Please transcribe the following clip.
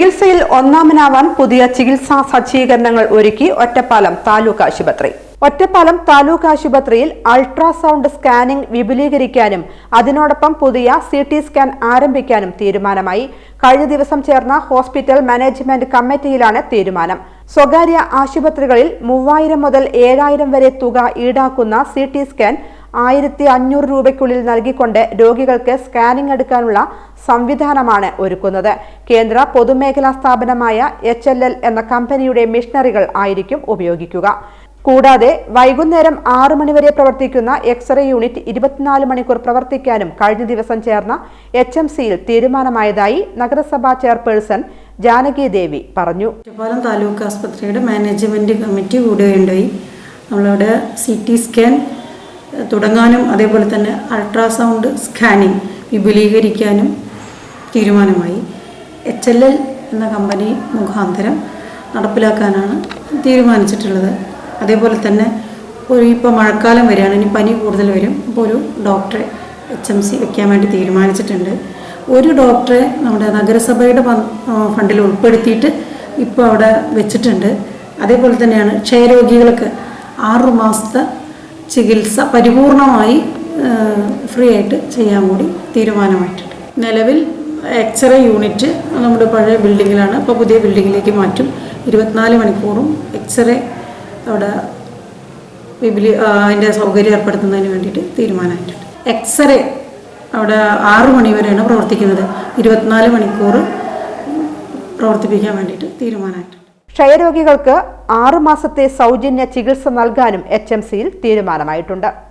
ചികിത്സയിൽ ഒന്നാമനാവാൻ പുതിയ ചികിത്സാ സജ്ജീകരണങ്ങൾ ഒരുക്കി ഒറ്റപ്പാലം താലൂക്ക് ആശുപത്രി. ഒറ്റപ്പാലം താലൂക്ക് ആശുപത്രിയിൽ അൾട്രാസൗണ്ട് സ്കാനിംഗ് വിപുലീകരിക്കാനും അതിനോടൊപ്പം പുതിയ CT സ്കാൻ ആരംഭിക്കാനും തീരുമാനമായി. കഴിഞ്ഞ ദിവസം ചേർന്ന ഹോസ്പിറ്റൽ മാനേജ്മെന്റ് കമ്മിറ്റിയിലാണ് തീരുമാനം. സ്വകാര്യ ആശുപത്രികളിൽ 3000 മുതൽ 7000 വരെ തുക ഈടാക്കുന്ന CT സ്കാൻ 1500 രൂപയ്ക്കുള്ളിൽ നൽകിക്കൊണ്ട് രോഗികൾക്ക് സ്കാനിംഗ് എടുക്കാനുള്ള സംവിധാനമാണ് ഒരുക്കുന്നത്. കേന്ദ്ര പൊതുമേഖലാ സ്ഥാപനമായ HLL എന്ന കമ്പനിയുടെ മെഷീനറികൾ ആയിരിക്കും ഉപയോഗിക്കുക. കൂടാതെ വൈകുന്നേരം 6 മണി വരെ പ്രവർത്തിക്കുന്ന എക്സ്റേ യൂണിറ്റ് 24 മണിക്കൂർ പ്രവർത്തിക്കാനും കഴിഞ്ഞ ദിവസം ചേർന്ന HMCയിൽ തീരുമാനമായതായി നഗരസഭാ ചെയർപേഴ്സൺ ജാനകി ദേവി പറഞ്ഞു. ഒറ്റപ്പാലം താലൂക്ക് ആശുപത്രിയുടെ മാനേജ്മെന്റ് കമ്മിറ്റി കൂടുകയുണ്ടായി. നമ്മളവിടെ CT സ്കാൻ തുടങ്ങാനും അതേപോലെ തന്നെ അൾട്രാസൗണ്ട് സ്കാനിംഗ് വിപുലീകരിക്കാനും തീരുമാനമായി. HLL എന്ന കമ്പനി മുഖാന്തരം നടപ്പിലാക്കാനാണ് തീരുമാനിച്ചിട്ടുള്ളത്. അതേപോലെ തന്നെ ഇപ്പോൾ മഴക്കാലം വരികയാണ്, ഇനി പനി കൂടുതൽ വരും. അപ്പോൾ ഒരു ഡോക്ടറെ HMC വെക്കാൻ വേണ്ടി തീരുമാനിച്ചിട്ടുണ്ട്. ഒരു ഡോക്ടറെ നമ്മുടെ നഗരസഭയുടെ ഫണ്ടിൽ ഉൾപ്പെടുത്തിയിട്ട് ഇപ്പോൾ അവിടെ വെച്ചിട്ടുണ്ട്. അതേപോലെ തന്നെയാണ് ക്ഷയരോഗികൾക്ക് 6 മാസത്തെ ചികിത്സ പരിപൂർണമായി ഫ്രീ ആയിട്ട് ചെയ്യാൻ കൂടി തീരുമാനമായിട്ടുണ്ട്. നിലവിൽ എക്സ്റേ യൂണിറ്റ് നമ്മുടെ പഴയ ബിൽഡിങ്ങിലാണ്, ഇപ്പോൾ പുതിയ ബിൽഡിങ്ങിലേക്ക് മാറ്റും. 24 മണിക്കൂറും എക്സ്റേ അവിടെ അതിൻ്റെ സൗകര്യം ഏർപ്പെടുത്തുന്നതിന് വേണ്ടിയിട്ട് തീരുമാനമായിട്ടുണ്ട്. എക്സ്റേ അവിടെ 6 മണി വരെയാണ് പ്രവർത്തിക്കുന്നത്. 24 മണിക്കൂർ പ്രവർത്തിപ്പിക്കാൻ വേണ്ടിയിട്ട് തീരുമാനമായിട്ടുണ്ട്. ക്ഷയരോഗികൾക്ക് 6 മാസത്തെ സൗജന്യ ചികിത്സ നൽകാനും HMCയിൽ തീരുമാനമായിട്ടുണ്ട്.